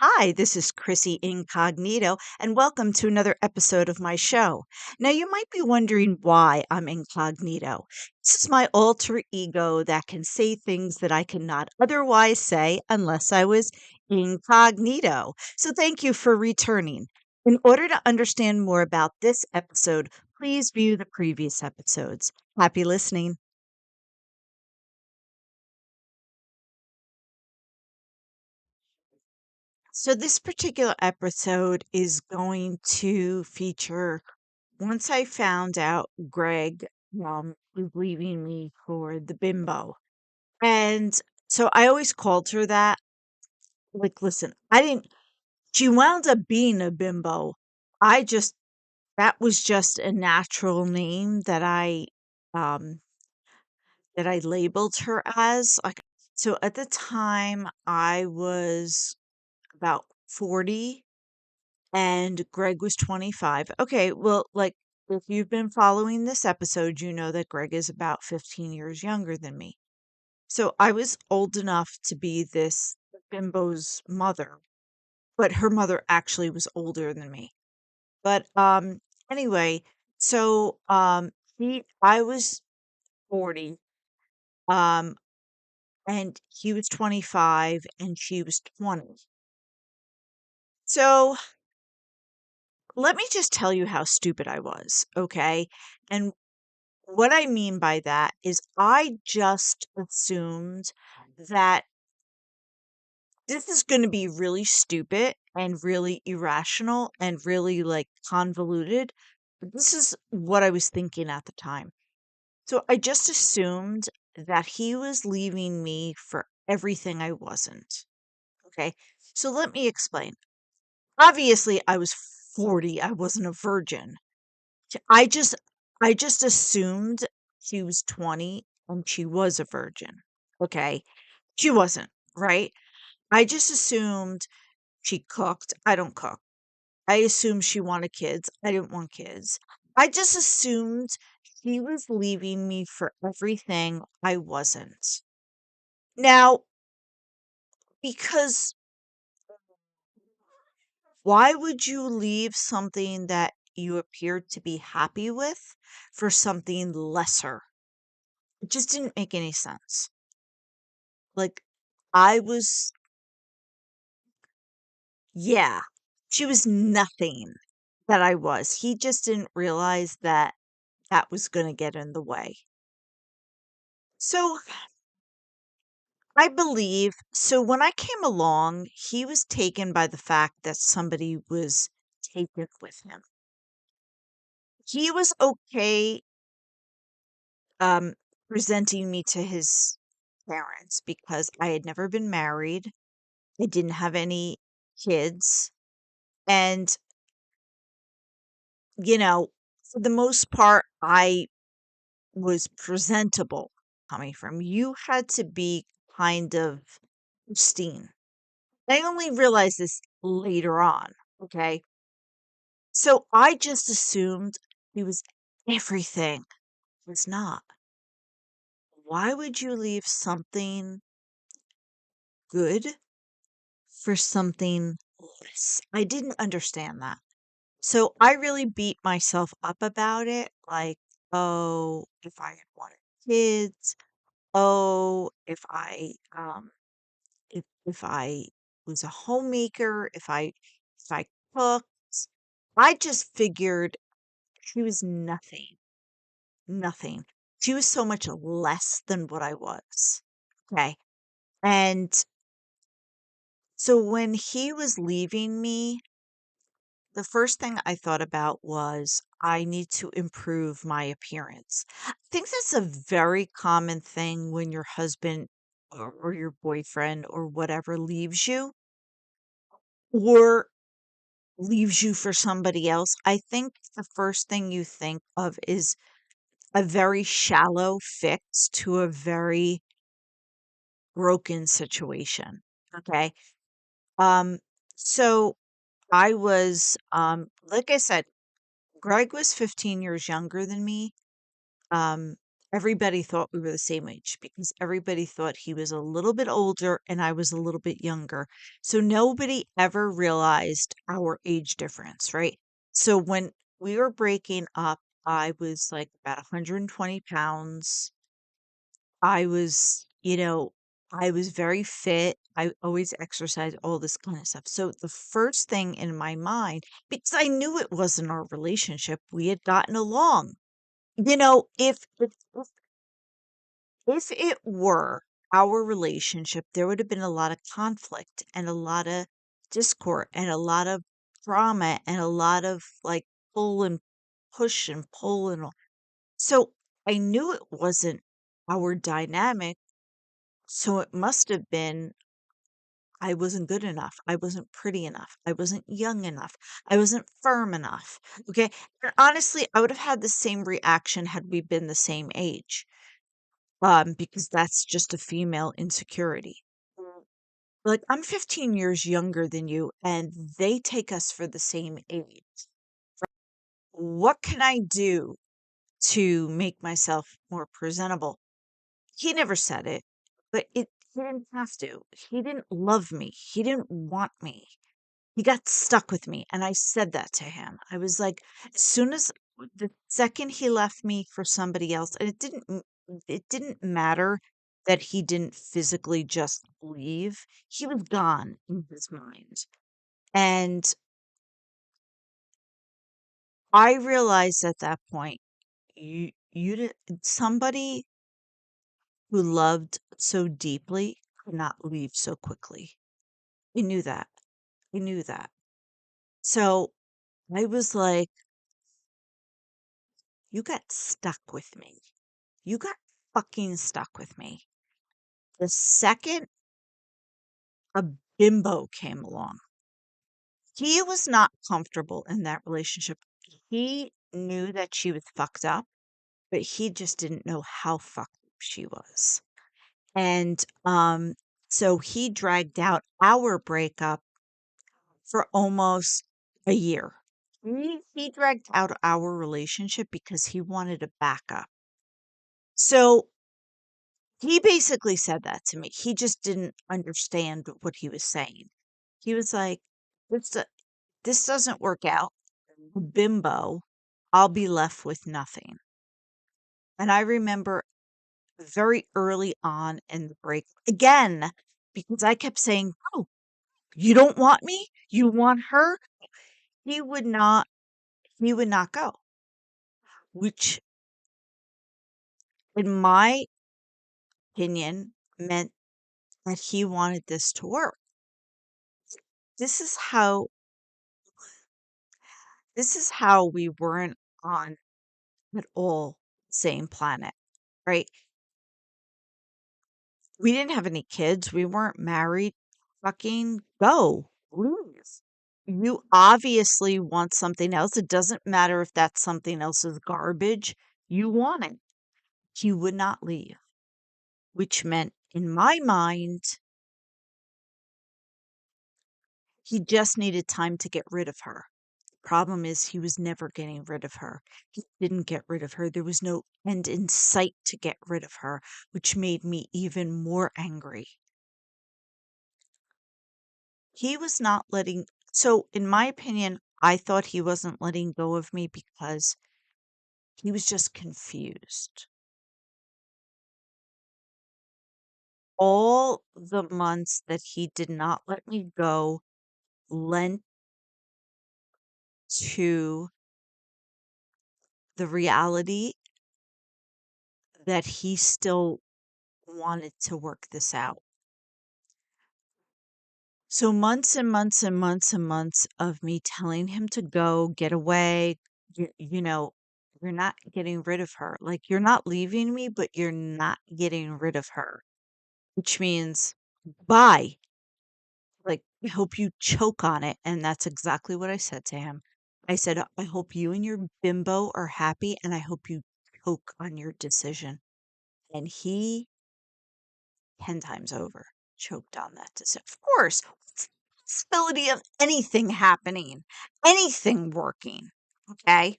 Hi, this is Chrissy Incognito, and welcome to another episode of my show. Now, you might be wondering why I'm incognito. This is my alter ego that can say things that I cannot otherwise say unless I was incognito. So, thank you for returning. In order to understand more about this episode, please view the previous episodes. Happy listening. So, this particular episode is going to feature once I found out Greg was leaving me for the bimbo. And so I always called her that. Like, listen, I didn't, she wound up being a bimbo. I just, that was just a natural name um, that I labeled her as. Like, so at the time I was about 40 and Greg was 25. Okay, well, like if you've been following this episode, you know that Greg is about 15 years younger than me. So I was old enough to be this bimbo's mother, but her mother actually was older than me. But anyway, so he I was 40 um and he was 25 and she was 20. So let me just tell you how stupid I was, okay? And what I mean by that is I just assumed that this is going to be really stupid and really irrational and really like convoluted. This is what I was thinking at the time. So I just assumed that he was leaving me for everything I wasn't. Okay. So let me explain. Obviously, I was 40. I wasn't a virgin. I just I just assumed she was 20 and she was a virgin. Okay. She wasn't, right? I just assumed she cooked. I don't cook. I assumed she wanted kids. I didn't want kids. I just assumed she was leaving me for everything I wasn't. Now, because why would you leave something that you appeared to be happy with for something lesser? It just didn't make any sense. Like, I was yeah, she was nothing that I was. He just didn't realize that that was gonna get in the way. So, I believe so when I came along, he was taken by the fact that somebody was taken with him. He was okay, um, presenting me to his parents because I had never been married. I didn't have any kids, and for the most part, I was presentable coming from. You had to be kind of pristine. I only realized this later on. Okay. So I just assumed he was everything. He was not. Why would you leave something good for something less? I didn't understand that. So I really beat myself up about it. Like, oh, if I had wanted kids, oh, if I was a homemaker, if I cooked, I just figured she was nothing, nothing. She was so much less than what I was. Okay. And so when he was leaving me, the first thing I thought about was I need to improve my appearance. I think that's a very common thing when your husband or your boyfriend or whatever leaves you or leaves you for somebody else. I think the first thing you think of is a very shallow fix to a very broken situation. Okay. Um, so I was, like I said, Greg was 15 years younger than me. Um, everybody thought we were the same age because everybody thought he was a little bit older and I was a little bit younger. So nobody ever realized our age difference, right? So when we were breaking up, I was like about 120 pounds. I was, I was very fit. I always exercised, all this kind of stuff. So the first thing in my mind, because I knew it wasn't our relationship, we had gotten along. If it were our relationship, there would have been a lot of conflict and a lot of discord and a lot of drama and a lot of like pull and push and pull and all. So I knew it wasn't our dynamic. So it must have been I wasn't good enough. I wasn't pretty enough. I wasn't young enough. I wasn't firm enough. Okay. And honestly, I would have had the same reaction had we been the same age. Because that's just a female insecurity. Like, I'm 15 years younger than you, and they take us for the same age. What can I do to make myself more presentable? He never said it, but he didn't have to. He didn't love me. He didn't want me. He got stuck with me, and I said that to him. I was like, as soon as the second he left me for somebody else, and it didn't matter that he didn't physically just leave. He was gone in his mind. And I realized at that point, you did somebody who loved so deeply could not leave so quickly. I knew that. I knew that. So I was like, you got stuck with me. You got fucking stuck with me. The second a bimbo came along, he was not comfortable in that relationship. He knew that she was fucked up, but he just didn't know how fucked up she was. And so he dragged out our breakup for almost a year. He dragged out our relationship because he wanted a backup. So he basically said that to me. He just didn't understand what he was saying. He was like, "This do this doesn't work out. Bimbo, I'll be left with nothing." And I remember very early on in the break, again, because I kept saying, "Oh, you don't want me? You want her?" He would not go, which in my opinion meant that he wanted this to work. This is how this is how we weren't on at all same planet, right? We didn't have any kids. We weren't married. Fucking go. Leave. You obviously want something else. It doesn't matter if that something else is garbage. You want it. He would not leave, which meant in my mind, he just needed time to get rid of her. Problem is, he was never getting rid of her. He didn't get rid of her. There was no end in sight to get rid of her, which made me even more angry. He was not letting, so in my opinion, I thought he wasn't letting go of me because he was just confused. All the months that he did not let me go lent to the reality that he still wanted to work this out. So months and months and months and months of me telling him to go, get away, you're not getting rid of her. Like, you're not leaving me, but you're not getting rid of her, which means bye. Like, I hope you choke on it. And that's exactly what I said to him. I said, I hope you and your bimbo are happy, and I hope you choke on your decision. And he 10 times over choked on that decision. Of course, what's the possibility of anything happening, anything working? Okay.